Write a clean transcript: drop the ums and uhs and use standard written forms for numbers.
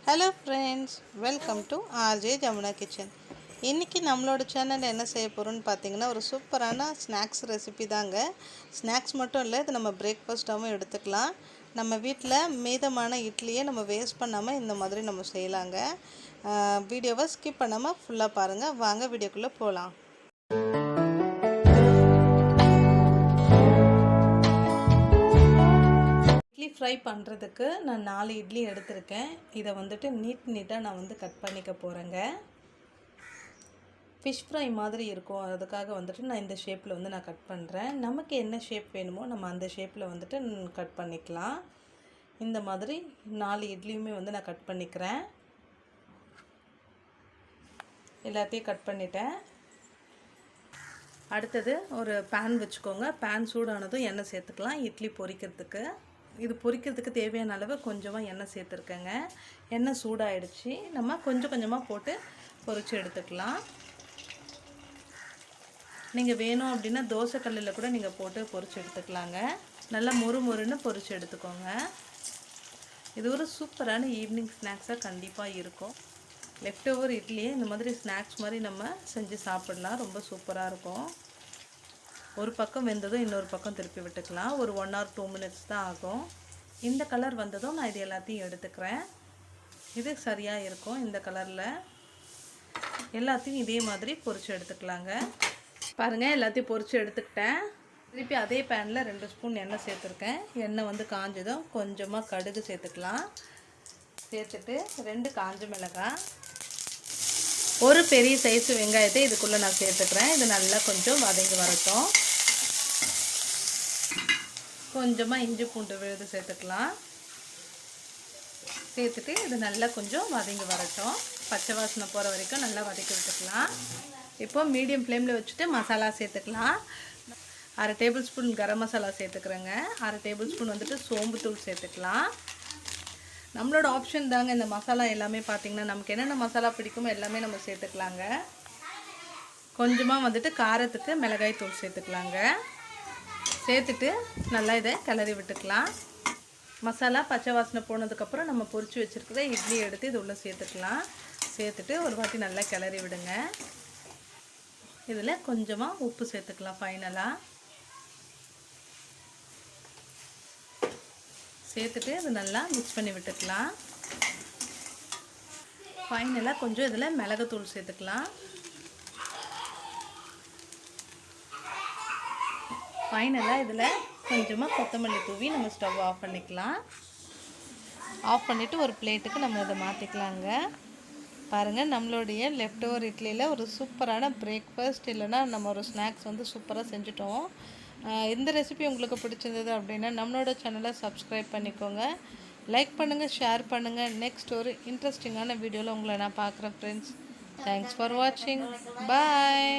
Hello friends, welcome to rjjamunakitchen. இன்றைக்கி நம்மளோட சேனலில் என்ன செய்ய போகிறோன்னு பார்த்தீங்கன்னா, ஒரு சூப்பரான ஸ்நாக்ஸ் ரெசிபி தாங்க. ஸ்நாக்ஸ் மட்டும் இல்லை, இது நம்ம பிரேக்ஃபாஸ்ட்டாகவும் எடுத்துக்கலாம். நம்ம வீட்டில் மீதமான இட்லியை நம்ம வேஸ்ட் பண்ணாமல் இந்த மாதிரி நம்ம செய்யலாங்க. வீடியோவை ஸ்கிப் பண்ணாமல் ஃபுல்லாக பாருங்கள். வாங்க வீடியோக்குள்ளே போகலாம். ஃப்ரை பண்ணுறதுக்கு நான் 4 இட்லி எடுத்திருக்கேன். இதை வந்துட்டு நீட்டாக நான் கட் பண்ணிக்க போகிறேங்க. ஃபிஷ் ஃப்ரை மாதிரி இருக்கும், அதுக்காக வந்துட்டு நான் இந்த ஷேப்பில் நான் கட் பண்ணுறேன். நமக்கு என்ன ஷேப் வேணுமோ நம்ம அந்த ஷேப்பில் கட் பண்ணிக்கலாம். இந்த மாதிரி 4 இட்லியுமே நான் கட் பண்ணிக்கிறேன். எல்லாத்தையும் கட் பண்ணிட்டேன். அடுத்தது ஒரு பேன் வச்சுக்கோங்க. பேன் சூடானதும் எண்ணெய் சேர்த்துக்கலாம் இட்லி பொரிக்கிறதுக்கு. இது பொரிக்கிறதுக்கு தேவையான அளவு கொஞ்சமாக எண்ணெய் சேர்த்துருக்கேங்க. எண்ணெய் சூடாகிடுச்சு. நம்ம கொஞ்சமாக போட்டு பொரித்து எடுத்துக்கலாம். நீங்கள் வேணும் அப்படின்னா தோசை கல்லில் கூட நீங்கள் போட்டு பொரித்து எடுத்துக்கலாங்க. நல்லா மொறுன்னு பொரித்து எடுத்துக்கோங்க. இது ஒரு சூப்பரான ஈவினிங் ஸ்நாக்ஸாக கண்டிப்பாக இருக்கும். லெஃப்ட் ஓவர் இட்லியே இந்த மாதிரி ஸ்நாக்ஸ் மாதிரி நம்ம செஞ்சு சாப்பிடலாம். ரொம்ப சூப்பராக இருக்கும். ஒரு பக்கம் வெந்ததும் இன்னொரு பக்கம் திருப்பி விட்டுக்கலாம். ஒரு 1 or 2 minutes தான் ஆகும். இந்த கலர் வந்ததும் நான் இது எல்லாத்தையும் எடுத்துக்கிறேன். இது சரியாக இருக்கும். இந்த கலரில் எல்லாத்தையும் இதே மாதிரி பொரித்து எடுத்துக்கலாங்க. பாருங்கள், எல்லாத்தையும் பொரித்து எடுத்துக்கிட்டேன். திருப்பி அதே பேனில் 2 ஸ்பூன் எண்ணெய் சேர்த்துருக்கேன். எண்ணெய் காஞ்சதும் கொஞ்சமாக கடுகு சேர்த்துக்கலாம். சேர்த்துட்டு 2 காஞ்ச மிளகாய், ஒரு பெரிய சைஸ் வெங்காயத்தை இதுக்குள்ளே நான் சேர்த்துக்கிறேன். இது நல்லா கொஞ்சம் வதங்கி வரட்டும். கொஞ்சமாக இஞ்சி பூண்டு விழுது சேர்த்துக்கலாம். சேர்த்துட்டு இது நல்லா கொஞ்சம் வதங்கி வரட்டும். பச்சை வாசனை போகிற வரைக்கும் நல்லா வதக்கி விட்டுக்கலாம். இப்போ மீடியம் ஃப்ளேமில் வச்சுட்டு மசாலா சேர்த்துக்கலாம். 1/2 டேபிள் ஸ்பூன் கரம் மசாலா சேர்த்துக்கிறேங்க. 1/2 டேபிள் ஸ்பூன் சோம்புத்தூள் சேர்த்துக்கலாம். நம்மளோட ஆப்ஷன் தாங்க இந்த மசாலா எல்லாமே. பார்த்திங்கன்னா நமக்கு என்னென்ன மசாலா பிடிக்குமோ எல்லாமே நம்ம சேர்த்துக்கலாங்க. கொஞ்சமாக காரத்துக்கு மிளகாய் தூள் சேர்த்துக்கலாங்க. சேர்த்துட்டு நல்லா இதை கிளறி விட்டுக்கலாம். மசாலா பச்சை வாசனை போனதுக்கப்புறம் நம்ம பொரித்து வச்சுருக்கிற இட்லி எடுத்து இது உள்ளே சேர்த்துக்கலாம். சேர்த்துட்டு ஒரு வாட்டி நல்லா கிளறி விடுங்க. இதில் கொஞ்சமாக உப்பு சேர்த்துக்கலாம். ஃபைனலாக சேர்த்துட்டு இது நல்லா மிக்ஸ் பண்ணி விட்டுக்கலாம். ஃபைனலாக கொஞ்சம் இதில் மிளகுத்தூள் சேர்த்துக்கலாம். ஃபைனலாக இதில் கொஞ்சமாக கொத்தமல்லி தூவி நம்ம ஸ்டவ் ஆஃப் பண்ணிக்கலாம். ஆஃப் பண்ணிவிட்டு ஒரு பிளேட்டுக்கு நம்ம இதை மாற்றிக்கலாங்க. பாருங்கள், நம்மளுடைய லெஃப்ட் ஓவர் இட்லியில் ஒரு சூப்பரான பிரேக்ஃபாஸ்ட் இல்லைனா நம்ம ஒரு ஸ்நாக்ஸ் சூப்பராக செஞ்சுட்டோம். இந்த ரெசிபி உங்களுக்கு பிடிச்சிருந்தது அப்படின்னா நம்மளோட சேனலை சப்ஸ்கிரைப் பண்ணிக்கோங்க. லைக் பண்ணுங்கள், ஷேர் பண்ணுங்கள். நெக்ஸ்ட் ஒரு இன்ட்ரெஸ்டிங்கான வீடியோவில் உங்களை நான் பார்க்குறேன் ஃப்ரெண்ட்ஸ். தேங்க்ஸ் ஃபார் வாட்சிங். பாய்.